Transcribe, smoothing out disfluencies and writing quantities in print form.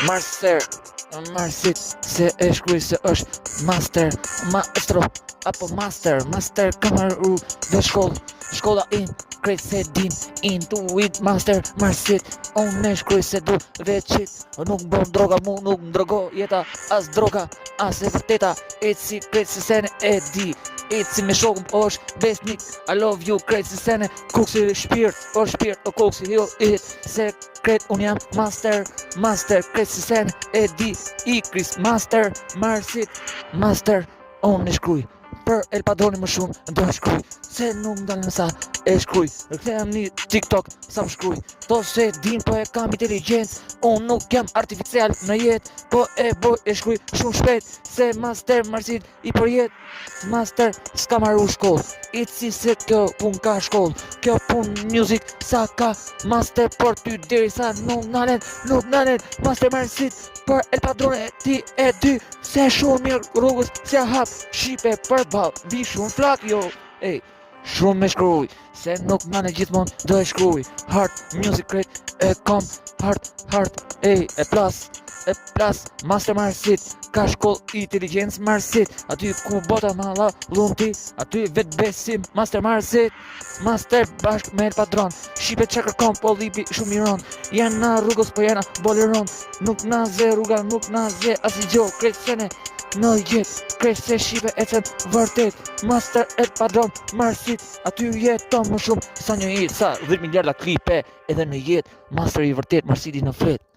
Master, Marsit, se e shkruaj se është master, maestro, apo master kamaru dhe shkolla in, krejt se din, intuit master, Marsit, unë e shkruaj se du veçit, nuk bon droga, mu nuk ndrogo jeta, as droga, as e vërteta, e si krejt se sene e di, e si me shokëm është besnik, I love you krejt se sene, kuksi shpirt, o shpirt, o kuksi hill it, se krejt unë jam master, krejt se sene e di, i kris master, Marsit, master, unë e shkruj, për El Padroni më shumë, do e shkruj, se nuk ndalë në sa, e shkruj, rëkthejam një TikTok, sa më shkruj, to se din po e kam inteligencë, unë nuk jam artificial në jetë, po e boj e shkruj shumë shpejt, se master Marsit i përjet, master s'ka marru shkollë, i si se kjo pun ka shkollë, kjo pun music sa ka master për ty deri sa nuk nalen, master Marsit për El Padrone ti e dy, se shumë mirë rrugës se hap, shipe për bal, vi shumë flak jo, ej, shumë me shkruj, se nuk nane gjithmon do e shkruj, heart music crate, e kom, heart, ej, e plus, master Marsit, ka shkoll inteligencë Marsit, aty ku bota ma la lumti, aty vet besim, master Marsit, master bashk me El Padron, shipe që kërkom po lipi shumë miron, janë na rrugës po jena boleron, nuk na ze rruga, nuk na ze asi gjo, krejt sene, në jetë, krejt se shipe e cen vërtet, master El Padron Marsit, aty jeton më shumë sa një jetë, sa 10 miliarda klipe, edhe në jetë, master i vërtet Marsiti në flet.